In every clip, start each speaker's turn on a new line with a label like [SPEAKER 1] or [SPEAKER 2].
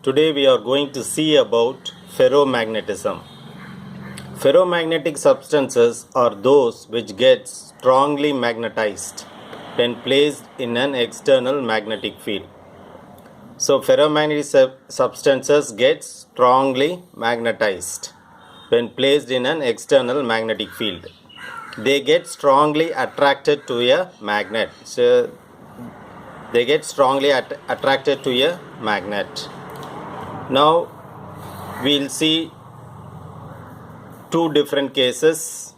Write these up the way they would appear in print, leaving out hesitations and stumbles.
[SPEAKER 1] Today we are going to see about ferromagnetism. Ferromagnetic substances are those which get strongly magnetized when placed in an external magnetic field. So ferromagnetic substances get strongly magnetized when placed in an external magnetic field. They get strongly attracted to a magnet. So they get strongly attracted to a magnet. Now we'll see two different cases.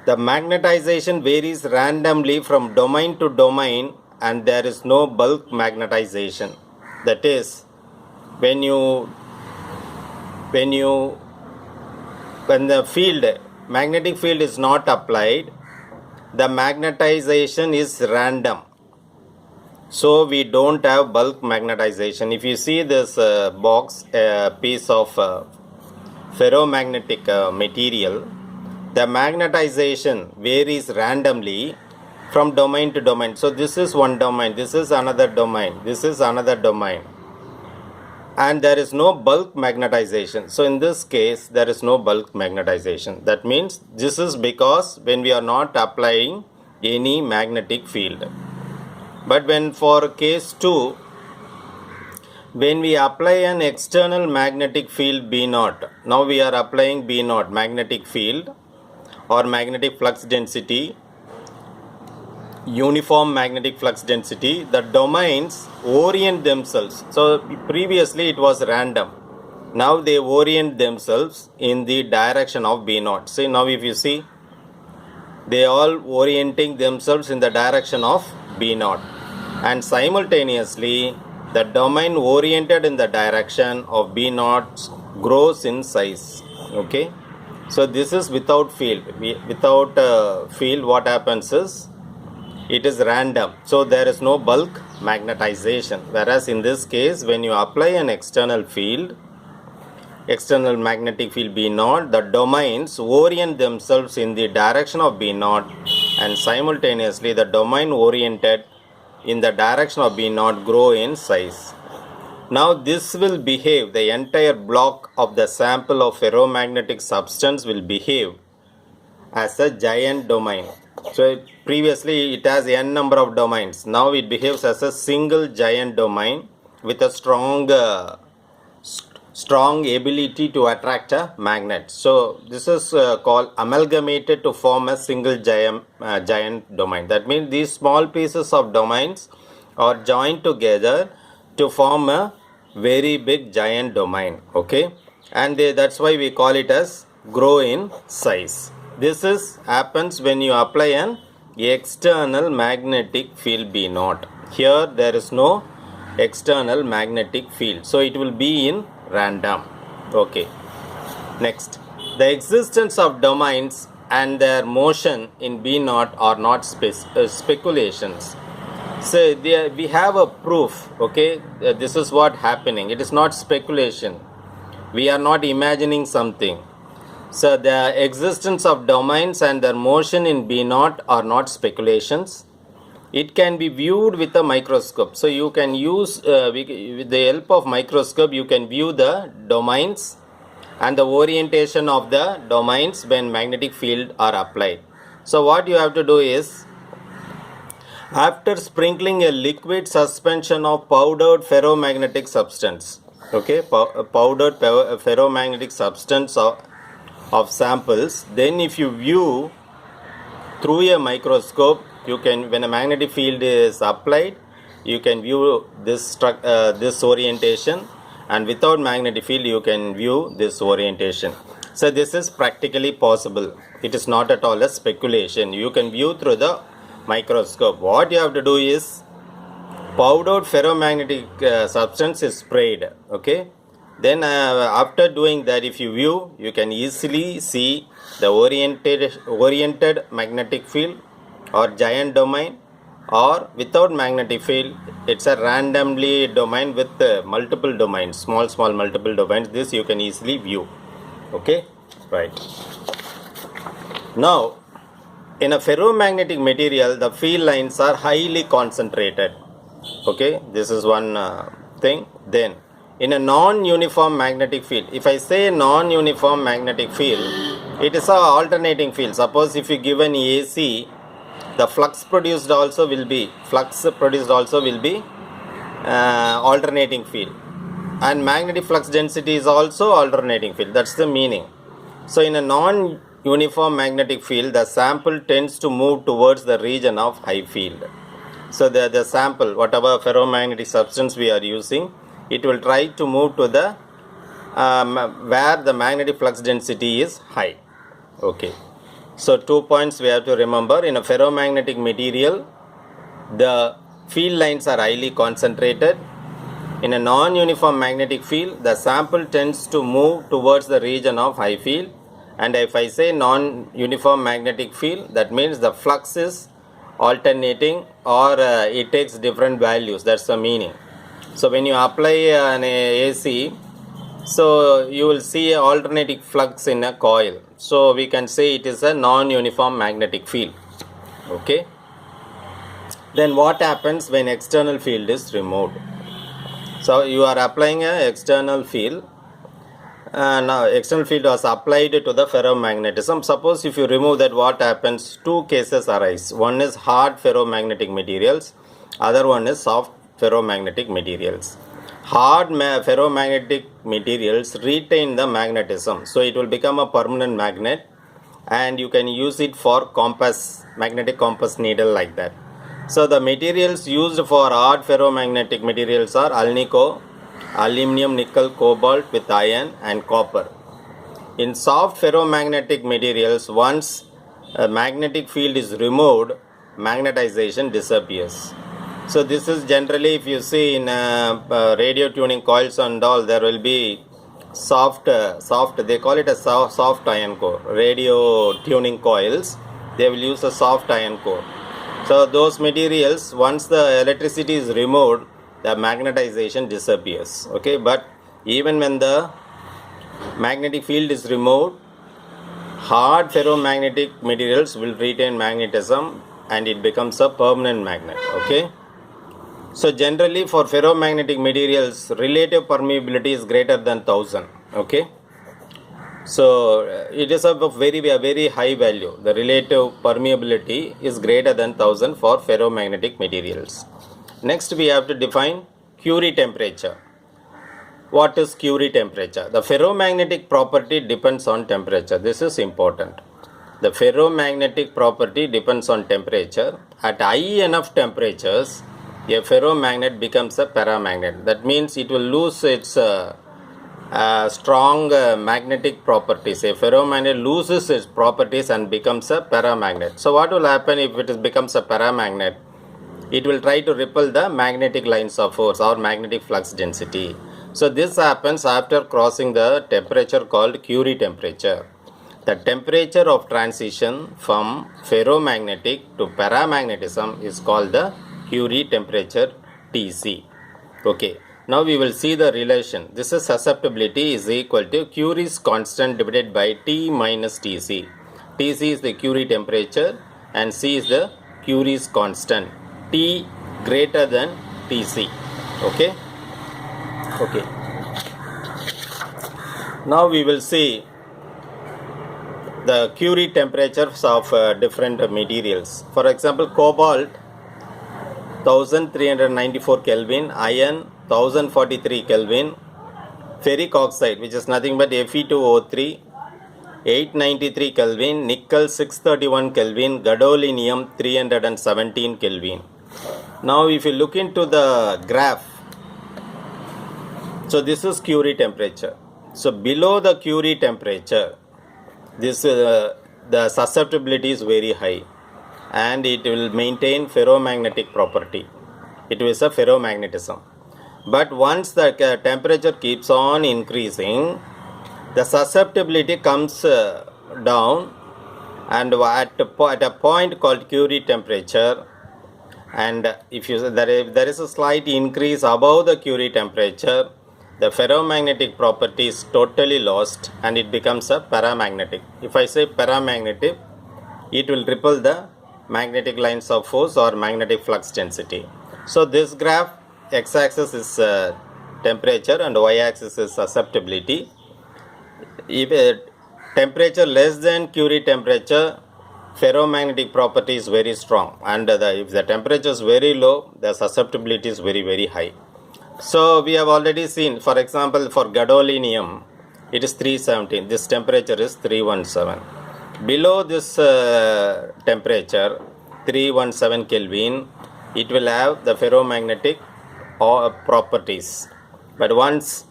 [SPEAKER 1] The magnetization varies randomly from domain to domain and there is no bulk magnetization. That is, when the magnetic field is not applied, the magnetization is random. So we don't have bulk magnetization. If you see this box, a piece of ferromagnetic material, the magnetization varies randomly from domain to domain. So this is one domain, this is another domain, this is another domain. And there is no bulk magnetization. So in this case, there is no bulk magnetization. That means this is because when we are not applying any magnetic field. But when for case 2, when we apply an external magnetic field B0, now we are applying B0, magnetic field or magnetic flux density, uniform magnetic flux density, the domains orient themselves. So previously it was random. Now they orient themselves in the direction of B0. See, now if you see, they all orienting themselves in the direction of B0. And simultaneously, the domain oriented in the direction of B0 grows in size. Okay. So this is without field. Without field, what happens is, it is random. So there is no bulk magnetization. Whereas in this case, when you apply an external field, external magnetic field B0, the domains orient themselves in the direction of B0 and simultaneously the domain oriented in the direction of B0 grow in size. Now this will behave, the entire block of the sample of ferromagnetic substance will behave as a giant domain. So previously it has n number of domains. Now it behaves as a single giant domain with a strong ability to attract a magnet. So this is called amalgamated to form a single giant domain. That means these small pieces of domains are joined together to form a very big giant domain. Okay, and that's why we call it as grow in size. This happens when you apply an external magnetic field B0. Here there is no external magnetic field, so it will be in random. Okay, next, the existence of domains and their motion in B0 are not speculations. So we have a proof. Okay, this is what happening. It is not speculation. We are not imagining something. So the existence of domains and their motion in B0 are not speculations. It can be viewed with a microscope. So you can use, with the help of microscope, you can view the domains and the orientation of the domains when magnetic field are applied. So what you have to do is, after sprinkling a liquid suspension of powdered ferromagnetic substance, okay, powdered ferromagnetic substance of samples, then if you view through a microscope, you can, when a magnetic field is applied, you can view this orientation, and without magnetic field you can view this orientation. So this is practically possible. It is not at all a speculation. You can view through the microscope. What you have to do is, powdered ferromagnetic substance is sprayed. Okay, then after doing that, if you view, you can easily see the oriented magnetic field or giant domain, or without magnetic field, it's a randomly domain with multiple domains, small multiple domains. This you can easily view. Okay, right. Now, in a ferromagnetic material, the field lines are highly concentrated. Okay, this is one thing. Then in a non-uniform magnetic field, if I say non-uniform magnetic field, it is a alternating field. Suppose if you give an AC, the flux produced also will be alternating field, and magnetic flux density is also alternating field. That's the meaning. So in a non-uniform magnetic field, the sample tends to move towards the region of high field. So the sample, whatever ferromagnetic substance we are using, it will try to move to the where the magnetic flux density is high. Okay. So 2 points we have to remember. In a ferromagnetic material, the field lines are highly concentrated. In a non-uniform magnetic field, the sample tends to move towards the region of high field. And if I say non-uniform magnetic field, that means the flux is alternating, or it takes different values. That's the meaning. So when you apply an AC, so you will see a alternating flux in a coil. So we can say it is a non-uniform magnetic field. Okay. Then what happens when external field is removed? So you are applying an external field. Now external field was applied to the ferromagnetism. Suppose if you remove that, what happens? Two cases arise. One is hard ferromagnetic materials, other one is soft ferromagnetic materials. Hard ferromagnetic materials retain the magnetism, so it will become a permanent magnet, and you can use it for compass, magnetic compass needle, like that. So the materials used for hard ferromagnetic materials are alnico, aluminum, nickel, cobalt with iron, and copper. In soft ferromagnetic materials, once a magnetic field is removed, magnetization disappears. So this is generally, if you see in radio tuning coils and all, there will be soft, they call it a soft iron core. Radio tuning coils, they will use a soft iron core. So those materials, once the electricity is removed, the magnetization disappears. Okay, but even when the magnetic field is removed, hard ferromagnetic materials will retain magnetism, and it becomes a permanent magnet. Okay. So generally for ferromagnetic materials, relative permeability is greater than 1000. Okay. So it is of a very high value. The relative permeability is greater than 1000 for ferromagnetic materials. Next we have to define Curie temperature. What is Curie temperature? The ferromagnetic property depends on temperature. This is important. The ferromagnetic property depends on temperature. At high enough temperatures, a ferromagnet becomes a paramagnet. That means it will lose its strong magnetic properties. A ferromagnet loses its properties and becomes a paramagnet. So what will happen if it becomes a paramagnet? It will try to repel the magnetic lines of force or magnetic flux density. So this happens after crossing the temperature called Curie temperature. The temperature of transition from ferromagnetic to paramagnetism is called the Curie temperature, Tc. Okay, now we will see the relation. This is susceptibility is equal to Curie's constant divided by T minus Tc. Tc is the Curie temperature and C is the Curie's constant. T greater than Tc. Okay. Okay. Now we will see the Curie temperatures of different materials. For example, cobalt 1394 Kelvin, iron 1043 Kelvin, ferric oxide, which is nothing but Fe2O3 893 Kelvin, nickel 631 Kelvin, gadolinium 317 Kelvin. Now if you look into the graph, so this is Curie temperature. So below the Curie temperature, this the susceptibility is very high, and it will maintain ferromagnetic property. It is a ferromagnetism. But once the temperature keeps on increasing, the susceptibility comes down, and at a point called Curie temperature, and if there is a slight increase above the Curie temperature, the ferromagnetic property is totally lost and it becomes a paramagnetic. If I say paramagnetic, it will repel the magnetic lines of force or magnetic flux density. So this graph, x-axis is temperature and y-axis is susceptibility. If temperature less than Curie temperature, ferromagnetic property is very strong, and if the temperature is very low, the susceptibility is very high. So we have already seen, for example, for gadolinium, it is 317. This temperature is 317. Below this temperature, 317 Kelvin, it will have the ferromagnetic properties. But once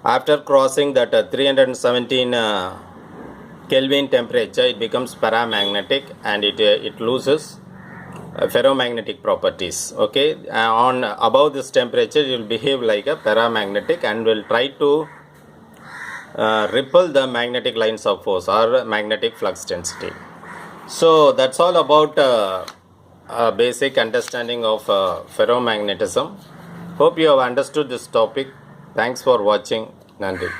[SPEAKER 1] after crossing that 317 Kelvin temperature, it becomes paramagnetic and it loses ferromagnetic properties. Okay, on above this temperature, it will behave like a paramagnetic and will try to repel the magnetic lines of force or magnetic flux density. So that's all about basic understanding of ferromagnetism. Hope you have understood this topic. Thanks for watching. Nandri.